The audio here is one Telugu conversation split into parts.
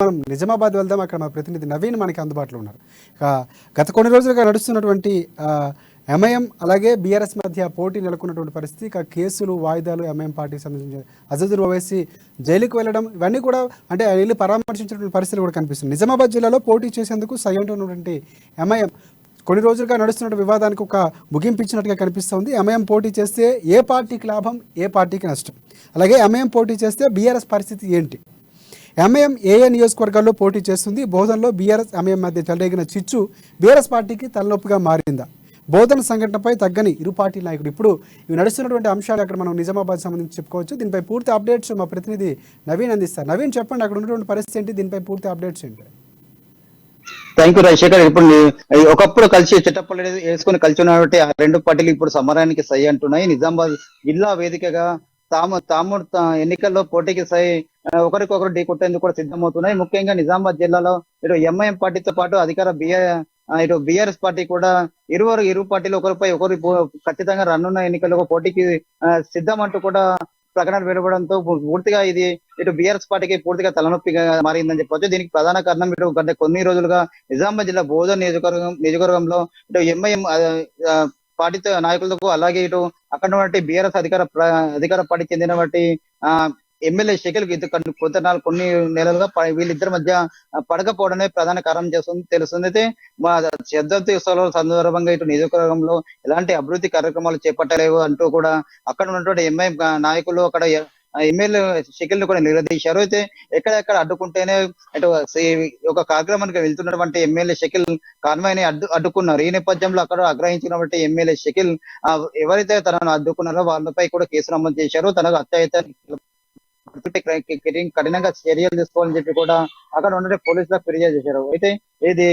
మనం నిజామాబాద్ వెళ్దాం. అక్కడ మా ప్రతినిధి నవీన్ మనకి అందుబాటులో ఉన్నారు. గత కొన్ని రోజులుగా నడుస్తున్నటువంటి ఎంఐఎం అలాగే బీఆర్ఎస్ మధ్య పోటీ నెలకొన్నటువంటి పరిస్థితి. కేసులు వాయిదాలు, ఎంఐఎం పార్టీకి సంబంధించిన అజదుర్ ఓవైసీ జైలుకు వెళ్ళడం, ఇవన్నీ కూడా అంటే వెళ్ళి పరామర్శించినటువంటి పరిస్థితులు కూడా కనిపిస్తుంది. నిజామాబాద్ జిల్లాలో పోటీ చేసేందుకు సయ్యంటున్నటువంటి ఎంఐఎం కొన్ని రోజులుగా నడుస్తున్న వివాదానికి ఒక ముగింపు ఇచ్చినట్టుగా కనిపిస్తోంది. ఎంఐఎం పోటీ చేస్తే ఏ పార్టీకి లాభం, ఏ పార్టీకి నష్టం? అలాగే ఎంఐఎం పోటీ చేస్తే బీఆర్ఎస్ పరిస్థితి ఏంటి? ఎంఐఎం ఏ నియోజకవర్గాల్లో పోటీ చేస్తుంది? బోధనలో బీఆర్ఎస్ ఎంఐఎం మధ్య చెలరేగిన చిచ్చు బీఆర్ఎస్ పార్టీకి తలనొప్పిగా మారిందా? బోధన సంఘటనపై తగ్గని ఇరు పార్టీ నాయకుడు. ఇప్పుడు ఇవి నడుస్తున్నటువంటి అంశాలు అక్కడ మనం నిజామాబాద్ సంబంధించి చెప్పుకోవచ్చు. దీనిపై పూర్తి అప్డేట్స్ మా ప్రతినిధి నవీన్ అందిస్తారు. నవీన్, చెప్పండి, అక్కడ ఉన్నటువంటి పరిస్థితి ఏంటి? దీనిపై పూర్తి అప్డేట్స్ ఏంటి? Thank you Rajasekhar. ఇప్పుడు ఒకప్పుడు కలిసి చిట్టపల్లి వేసుకుని కలిసి ఉన్నటువంటి ఆ రెండు పార్టీలు ఇప్పుడు సమరానికి సై అంటున్నాయి. నిజామాబాద్ జిల్లా వేదికగా తాము ఎన్నికల్లో పోటీకి సై ఒకరికొకరు ఢీకొట్టేందుకు కూడా సిద్ధమవుతున్నాయి. ముఖ్యంగా నిజామాబాద్ జిల్లాలో ఇటు ఎంఐఎం పార్టీతో పాటు అధికార ఇటు బీఆర్ఎస్ పార్టీ కూడా ఇరు పార్టీలు ఒకరిపై ఒకరు ఖచ్చితంగా రానున్న ఎన్నికల్లో పోటీకి సిద్ధం అంటూ కూడా ప్రకటన వెలువడంతో పూర్తిగా ఇది ఇటు బీఆర్ఎస్ పార్టీకి పూర్తిగా తలనొప్పిగా మారిందని చెప్పొచ్చు. దీనికి ప్రధాన కారణం ఇటు గత కొన్ని రోజులుగా నిజామాబాద్ జిల్లా బోధన్ నియోజకవర్గంలో ఇటు ఎంఐఎం పార్టీతో నాయకులతో అలాగే ఇటు అక్కడ ఉన్నటువంటి బీఆర్ఎస్ అధికార పార్టీ చెందినటువంటి ఎమ్మెల్యే షకీల్ కొన్ని నెలలుగా వీళ్ళిద్దరి మధ్య పడకపోవడమే ప్రధాన కారణం తెలుస్తుంది. అయితే మా శతాబ్ది ఉత్సవాల సందర్భంగా ఇటు నియోజకవర్గంలో ఎలాంటి అభివృద్ధి కార్యక్రమాలు చేపట్టలేవు అంటూ కూడా అక్కడ ఉన్నటువంటి ఎంఐఎం నాయకులు అక్కడ ఎమ్మెల్యే షకీల్ ను కూడా నిలదీశారు. అయితే ఎక్కడెక్కడ అడ్డుకుంటేనే ఇటు ఒక కార్యక్రమానికి వెళ్తున్నటువంటి ఎమ్మెల్యే షకీల్ కాన్వాయ్ని అడ్డుకున్నారు. ఈ నేపథ్యంలో అక్కడ ఆగ్రహించినటువంటి ఎమ్మెల్యే షకీల్ ఎవరైతే తనను అడ్డుకున్నారో వాళ్ళపై కూడా కేసు నమోదు చేశారు. తనకు అత్యాచారం కఠినంగా చర్యలు తీసుకోవాలని చెప్పి కూడా అక్కడ ఉండే పోలీసులకు ఫిర్యాదు చేశారు. అయితే ఇది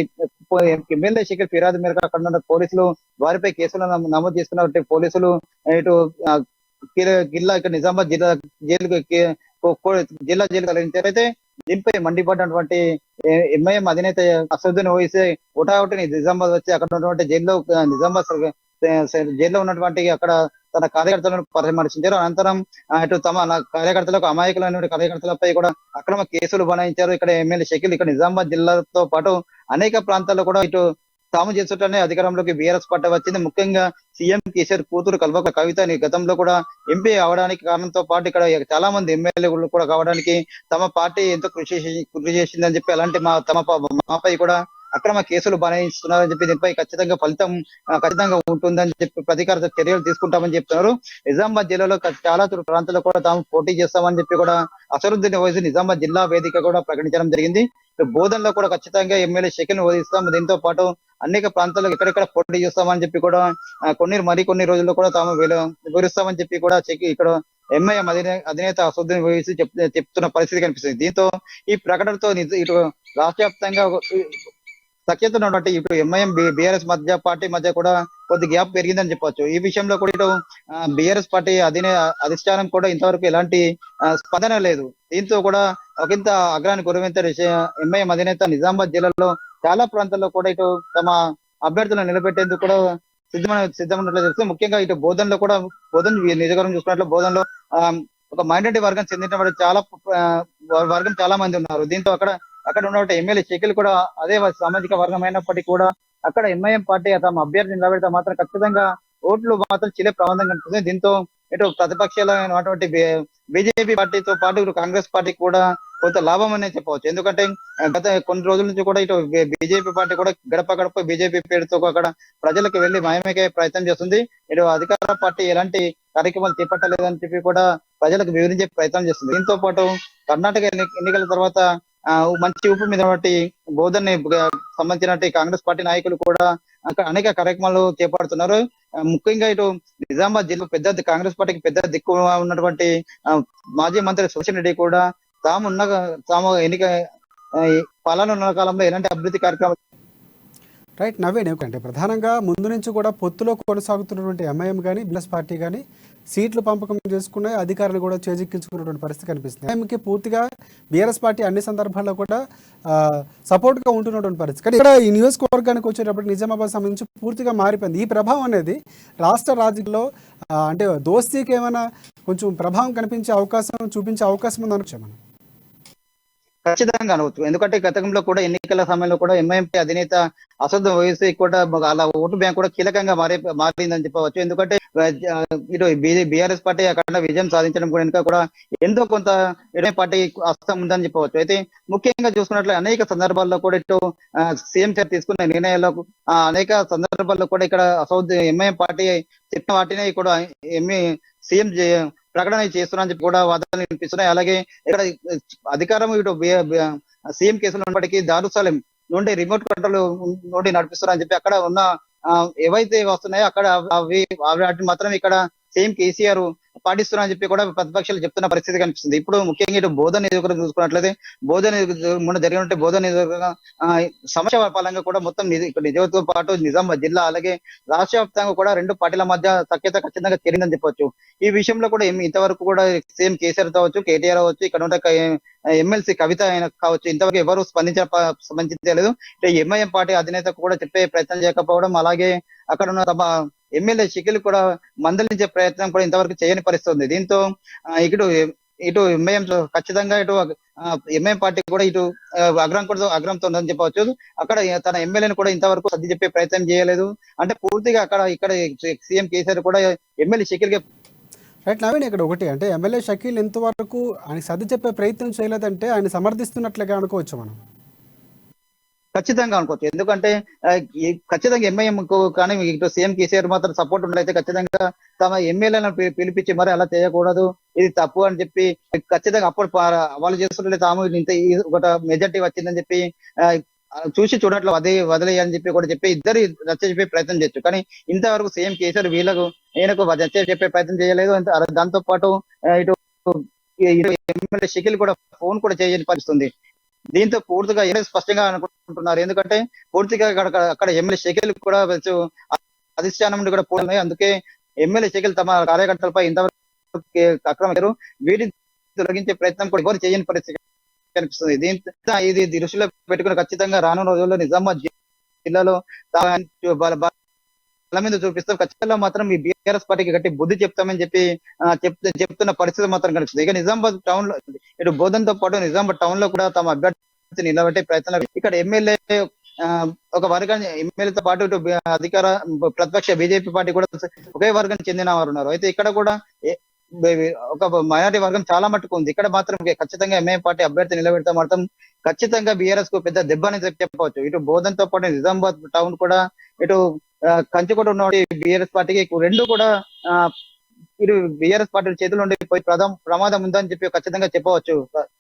ఎమ్మెల్యే షకీల్ ఫిర్యాదు మేరకు అక్కడ ఉన్న పోలీసులు వారిపై కేసులు నమోదు చేసుకున్నటువంటి పోలీసులు ఇటు ఇక్కడ నిజామాబాద్ జిల్లా జైలు తరలించారు. అయితే దీనిపై మండిపడినటువంటి ఎంఐఎం అధినేత అసదుద్దీన్ ఓవైసీ ఒకటి నిజామాబాద్ వచ్చి అక్కడ ఉన్నటువంటి నిజామాబాద్ జైల్లో ఉన్నటువంటి అక్కడ తన కార్యకర్తలను పరామర్శించారు. అనంతరం ఇటు తమ కార్యకర్తలకు అమాయకులైన కార్యకర్తలపై కూడా అక్రమ కేసులు బనాయించారు. ఇక్కడ ఎమ్మెల్యే షకీల్ ఇక్కడ నిజామాబాద్ జిల్లాతో పాటు అనేక ప్రాంతాల్లో కూడా ఇటు తాము చేస్తుంటేనే అధికారంలోకి బీఆర్ఎస్ పార్టీ వచ్చింది. ముఖ్యంగా సీఎం కేసీఆర్ కూతురు కల్వక కవిత గతంలో కూడా ఎంపీ అవడానికి కారణంతో పాటు ఇక్కడ చాలా మంది ఎమ్మెల్యేలు కూడా కావడానికి తమ పార్టీ ఎంతో కృషి చేసిందని చెప్పి అలాంటి మాపై కూడా అక్రమ కేసులు బనాయిస్తున్నారని చెప్పి దీనిపై ఖచ్చితంగా ఉంటుందని చెప్పి ప్రతీకార చర్యలు తీసుకుంటామని చెప్తున్నారు. నిజామాబాద్ జిల్లాలో చాలా ప్రాంతాల్లో కూడా తాము పోటీ చేస్తామని చెప్పి కూడా అసదుద్దీన్ ఓవైసీ నిజామాబాద్ జిల్లా వేదిక కూడా ప్రకటించడం జరిగింది. బోధనలో కూడా ఖచ్చితంగా ఎమ్మెల్యే షకీల్ ను వదిలిస్తాం, దీంతో పాటు అనేక ప్రాంతాల్లో ఎక్కడెక్కడ పోటీ చేస్తామని చెప్పి కూడా కొన్ని రోజుల్లో కూడా తాము వివరిస్తామని చెప్పి కూడా ఇక్కడ ఎంఐఎం అధినేత అసదుద్దీన్ ఓవైసీ చెప్తున్న పరిస్థితి కనిపిస్తుంది. దీంతో ఈ ప్రకటనతో ఇటు రాష్ట్ర వ్యాప్తంగా సఖ్యత ఉన్నటువంటి ఇటు ఎంఐఎం బీఆర్ఎస్ పార్టీ మధ్య కూడా కొద్ది గ్యాప్ పెరిగిందని చెప్పొచ్చు. ఈ విషయంలో కూడా ఇటు బీఆర్ఎస్ పార్టీ అధిష్టానం కూడా ఇంతవరకు ఎలాంటి స్పందన లేదు. దీంతో కూడా ఒకంత అగ్రాన్ని గురవింత ఎంఐఎం అధినేత నిజామాబాద్ జిల్లాలో చాలా ప్రాంతాల్లో కూడా ఇటు తమ అభ్యర్థులను నిలబెట్టేందుకు కూడా సిద్ధమైనట్లు తెలుస్తుంది. ముఖ్యంగా ఇటు బోధన్ నియోజకవర్గం చూసుకున్నట్లు బోధన్లో ఒక మైనారిటీ వర్గం చెందినటువంటి చాలా మంది ఉన్నారు. దీంతో అక్కడ ఉన్నటువంటి ఎమ్మెల్యే షకీల్ కూడా అదే సామాజిక వర్గం అయినప్పటికీ కూడా అక్కడ ఎంఐఎం పార్టీ తమ అభ్యర్థిని నిలబెడితే మాత్రం ఖచ్చితంగా ఓట్లు మాత్రం చిలే ప్రమాదం కనిపిస్తుంది. దీంతో ఇటు ప్రతిపక్షాలైనటువంటి బీజేపీ పార్టీతో పాటు కాంగ్రెస్ పార్టీ కూడా కొంత లాభం అనే చెప్పవచ్చు. ఎందుకంటే గత కొన్ని రోజుల నుంచి కూడా ఇటు బీజేపీ పార్టీ కూడా గడప బీజేపీ పేరుతో అక్కడ ప్రజలకు వెళ్లి మాయమయ్యే ప్రయత్నం చేస్తుంది. ఇటు అధికార పార్టీ ఎలాంటి కార్యక్రమాలు చేపట్టలేదని చెప్పి కూడా ప్రజలకు వివరించే ప్రయత్నం చేస్తుంది. దీంతో పాటు కర్ణాటక ఎన్నికల తర్వాత మంచి ఊపు మీద బోధన్ సంబంధించిన కాంగ్రెస్ పార్టీ నాయకులు కూడా అనేక కార్యక్రమాలు చేపడుతున్నారు. ముఖ్యంగా ఇటు నిజామాబాద్ జిల్లా కాంగ్రెస్ పార్టీకి పెద్ద దిక్కు ఉన్నటువంటి మాజీ మంత్రి సుభాష్ రెడ్డి కూడా తాము పాలన ఉన్న కాలంలో ఎలాంటి అభివృద్ధి కార్యక్రమాలు రైట్ నవీన్. ఎందుకంటే ప్రధానంగా ముందు నుంచి కూడా పొత్తులో కొనసాగుతున్నటువంటి ఎంఐఎం కానీ బీఆర్ఎస్ పార్టీ కానీ సీట్లు పంపకం చేసుకున్నాయి, అధికారులు కూడా చేజిక్కించుకున్నటువంటి పరిస్థితి కనిపిస్తుంది. ఎంఐఎంకి పూర్తిగా బీఆర్ఎస్ పార్టీ అన్ని సందర్భాల్లో కూడా సపోర్ట్గా ఉంటున్నటువంటి పరిస్థితి. కానీ ఇక్కడ ఈ నియోజకవర్గానికి వచ్చేటప్పుడు నిజామాబాద్ సంబంధించి పూర్తిగా మారిపోయింది. ఈ ప్రభావం అనేది రాష్ట్ర రాజకీయాల్లో అంటే దోస్తీకి ఏమైనా కొంచెం ప్రభావం చూపించే అవకాశం ఉందనుకోవచ్చు మనం. ఖచ్చితంగా అనవచ్చు. ఎందుకంటే గతంలో కూడా ఎన్నికల సమయంలో కూడా ఎంఐఎంపీ అధినేత అసద్ ఓవైసీ కూడా అలా ఓటు బ్యాంక్ కూడా కీలకంగా మారిందని చెప్పవచ్చు. ఎందుకంటే ఇటు బీఆర్ఎస్ పార్టీ అక్కడ విజయం సాధించడం కూడా వెనుక కూడా ఎంతో కొంత ఎంఐఎం పార్టీ హస్తం ఉందని చెప్పవచ్చు. అయితే ముఖ్యంగా చూసుకున్నట్లయితే అనేక సందర్భాల్లో కూడా ఇటు సీఎం సార్ తీసుకున్న నిర్ణయాలకు అనేక సందర్భాల్లో కూడా ఇక్కడ అసౌద్ ఎంఐఎం పార్టీ చెప్పిన వాటినే కూడా సీఎం ప్రకటన చేస్తున్నారని చెప్పి కూడా వాదనలు వినిపిస్తున్నాయి. అలాగే ఇక్కడ అధికారం ఇటు సీఎం కేసులు ఉన్నప్పటికీ దారుసాలెం నుండి రిమోట్ కంట్రోల్ నుండి నడిపిస్తున్నారని చెప్పి అక్కడ ఉన్న ఏవైతే వస్తున్నాయో అక్కడ వాటిని మాత్రం ఇక్కడ సీఎం కేసీఆర్ పాటిస్తున్నారని చెప్పి కూడా ప్రతిపక్షాలు చెప్తున్న పరిస్థితి కనిపిస్తుంది. ఇప్పుడు ముఖ్యంగా ఇటు బోధన నియోజకవర్గం చూసుకున్నట్లయితే మొన్న జరిగినట్టు బోధన నియోజకవర్గం సమస్య పరంగా కూడా మొత్తం నిజంతో పాటు నిజామాబాద్ జిల్లా అలాగే రాష్ట్ర వ్యాప్తంగా కూడా రెండు పార్టీల మధ్య సఖ్యత ఖచ్చితంగా చేరిందని చెప్పొచ్చు. ఈ విషయంలో కూడా ఇంతవరకు కూడా సీఎం కేసీఆర్ కావచ్చు, కేటీఆర్ అవ్వచ్చు, ఇక్కడ ఉన్న ఎమ్మెల్సీ కవిత అయినా కావచ్చు, ఇంతవరకు ఎవరు స్పందించలేదు. ఎంఐఎం పార్టీ అధినేతకు కూడా చెప్పే ప్రయత్నం చేయకపోవడం, అలాగే అక్కడ ఉన్న తమ ఎమ్మెల్యే షకీల్ కూడా మందలించే ప్రయత్నం కూడా ఇంతవరకు చేయని పరిస్థితి ఉంది. దీంతో ఇటు ఎంఐఎం ఖచ్చితంగా ఇటు ఎంఐఎం పార్టీ కూడా ఇటు అగ్రంతో ఉందని చెప్పవచ్చు. అక్కడ తన ఎమ్మెల్యేని కూడా ఇంతవరకు సర్ది చెప్పే ప్రయత్నం చేయలేదు. అంటే పూర్తిగా ఇక్కడ సీఎం కేసీఆర్ కూడా ఎమ్మెల్యే షకీల్ రైట్ నవీన్, ఇక్కడ ఒకటి అంటే ఎమ్మెల్యే షకీల్ ఎంతవరకు ఆయన సర్ది చెప్పే ప్రయత్నం చేయలేదంటే ఆయన సమర్థిస్తున్నట్లుగా అనుకోవచ్చు మనం. ఖచ్చితంగా అనుకోవచ్చు. ఎందుకంటే ఖచ్చితంగా ఎంఐఎం కానీ ఇటు సీఎం కేసీఆర్ మాత్రం సపోర్ట్ ఉన్నట్లయితే ఖచ్చితంగా తమ ఎమ్మెల్యేలను పిలిపించి మరి అలా చేయకూడదు, ఇది తప్పు అని చెప్పి ఖచ్చితంగా అప్పుడు వాళ్ళు చేస్తున్నట్లయితే తాము ఇంత ఒక మెజార్టీ వచ్చిందని చెప్పి చూసి చూడట్లు వదిలేయని చెప్పి కూడా చెప్పి ఇద్దరు రచ్చ చెప్పే ప్రయత్నం చేయొచ్చు. కానీ ఇంతవరకు సీఎం కేసీఆర్ ఈయనకు రచ్చ చెప్పే ప్రయత్నం చేయలేదు. దాంతో పాటు ఇటు ఎమ్మెల్యే షకీల్ కూడా ఫోన్ కూడా చేయని పరిస్థితుంది. దీంతో పూర్తిగా స్పష్టంగా అనుకుంటున్నారు. ఎందుకంటే పూర్తిగా అక్కడ ఎమ్మెల్యే షకీల్ కూడా అధిష్టానం నుండి కూడా పోతున్నాయి. అందుకే ఎమ్మెల్యే షకీల్ తమ కార్యకర్తలపై ఇంతవరకు అక్రమ వీటిని తొలగించే ప్రయత్నం కూడా ఎవరు చేయని పరిస్థితి కనిపిస్తుంది. దీంతో ఇది దృష్టిలో పెట్టుకుని ఖచ్చితంగా రానున్న రోజుల్లో నిజామాబాద్ జిల్లాలో బల మీద చూపిస్తాం. ఖచ్చితంగా మాత్రం ఈ బీఆర్ఎస్ పార్టీకి గట్టి బుద్ధి చెప్తామని చెప్పి చెప్తున్న పరిస్థితి మాత్రం కనిపిస్తుంది. ఇక నిజామాబాద్ టౌన్ లో ఇటు బోధనతో పాటు నిజామాబాద్ టౌన్ లో కూడా తమ అభ్యర్థి నిలబెట్టే ప్రయత్నాలు ఇక్కడ ఎమ్మెల్యే ఒక వర్గాన్ని ఎమ్మెల్యేతో పాటు ఇటు అధికార ప్రతిపక్ష బీజేపీ పార్టీ కూడా ఒకే వర్గానికి చెందిన వారు ఉన్నారు. అయితే ఇక్కడ కూడా ఒక మైనారిటీ వర్గం చాలా మట్టుకు ఉంది. ఇక్కడ మాత్రం ఖచ్చితంగా ఎంఐఎం పార్టీ అభ్యర్థి నిలబెడితే మాత్రం ఖచ్చితంగా బీఆర్ఎస్ కు పెద్ద దెబ్బ అని చెప్పవచ్చు. ఇటు బోధనతో పాటు నిజామాబాద్ టౌన్ కూడా ఇటు కంచుకోట ఉన్న బీఆర్ఎస్ పార్టీకి రెండు కూడా ఇటు బీఆర్ఎస్ పార్టీ చేతులు ఉండి ప్రమాదం ఉందని చెప్పి ఖచ్చితంగా చెప్పవచ్చు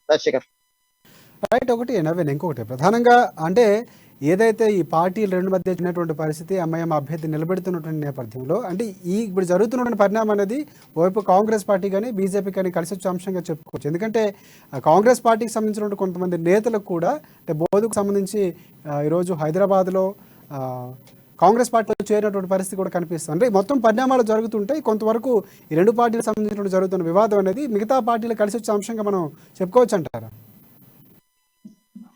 రాజశేఖర్. రైట్, ఒకటి నవీన్, ఇంకొకటి ప్రధానంగా అంటే ఏదైతే ఈ పార్టీలు రెండు మధ్య వచ్చినటువంటి పరిస్థితి ఎంఐఎం అభ్యర్థి నిలబెడుతున్నటువంటి నేపథ్యంలో అంటే ఇప్పుడు జరుగుతున్నటువంటి పరిణామం అనేది వైపు కాంగ్రెస్ పార్టీ కానీ బీజేపీ కానీ కలిసి వచ్చే అంశంగా చెప్పుకోవచ్చు. ఎందుకంటే కాంగ్రెస్ పార్టీకి సంబంధించినటువంటి కొంతమంది నేతలకు కూడా అంటే బోధకు సంబంధించి ఈరోజు హైదరాబాద్లో కాంగ్రెస్ పార్టీలో చేరినటువంటి పరిస్థితి కూడా కనిపిస్తుంది. అంటే మొత్తం పరిణామాలు జరుగుతుంటాయి. కొంతవరకు ఈ రెండు పార్టీలకు సంబంధించినటువంటి జరుగుతున్న వివాదం అనేది మిగతా పార్టీలు కలిసి వచ్చే అంశంగా మనం చెప్పుకోవచ్చు అంటారా?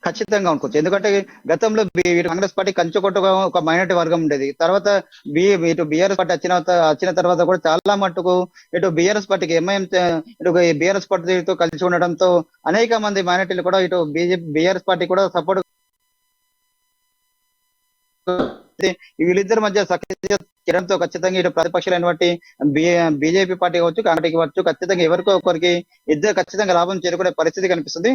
ఖచ్చితంగా అనుకోవచ్చు. ఎందుకంటే గతంలో కాంగ్రెస్ పార్టీ కంచుకొట్టుగా ఒక మైనార్టీ వర్గం ఉండేది. తర్వాత ఇటు బీఆర్ఎస్ పార్టీ వచ్చిన తర్వాత కూడా చాలా మట్టుకు ఇటు బీఆర్ఎస్ పార్టీకి ఎంఐఎం ఇటు బీఆర్ఎస్ పార్టీతో కలిసి ఉండడంతో అనేక మంది మైనార్టీలు కూడా ఇటు బీఆర్ఎస్ పార్టీ కూడా సపోర్ట్ వీళ్ళిద్దరి మధ్య సఖ్యత చేయడంతో ఖచ్చితంగా ఇటు ప్రతిపక్షాలైనటువంటి బీజేపీ పార్టీ కావచ్చు, కాంగ్రెస్ కావచ్చు, ఖచ్చితంగా ఎవరికో ఒకరికి ఇద్దరు ఖచ్చితంగా లాభం చేరుకునే పరిస్థితి కనిపిస్తుంది.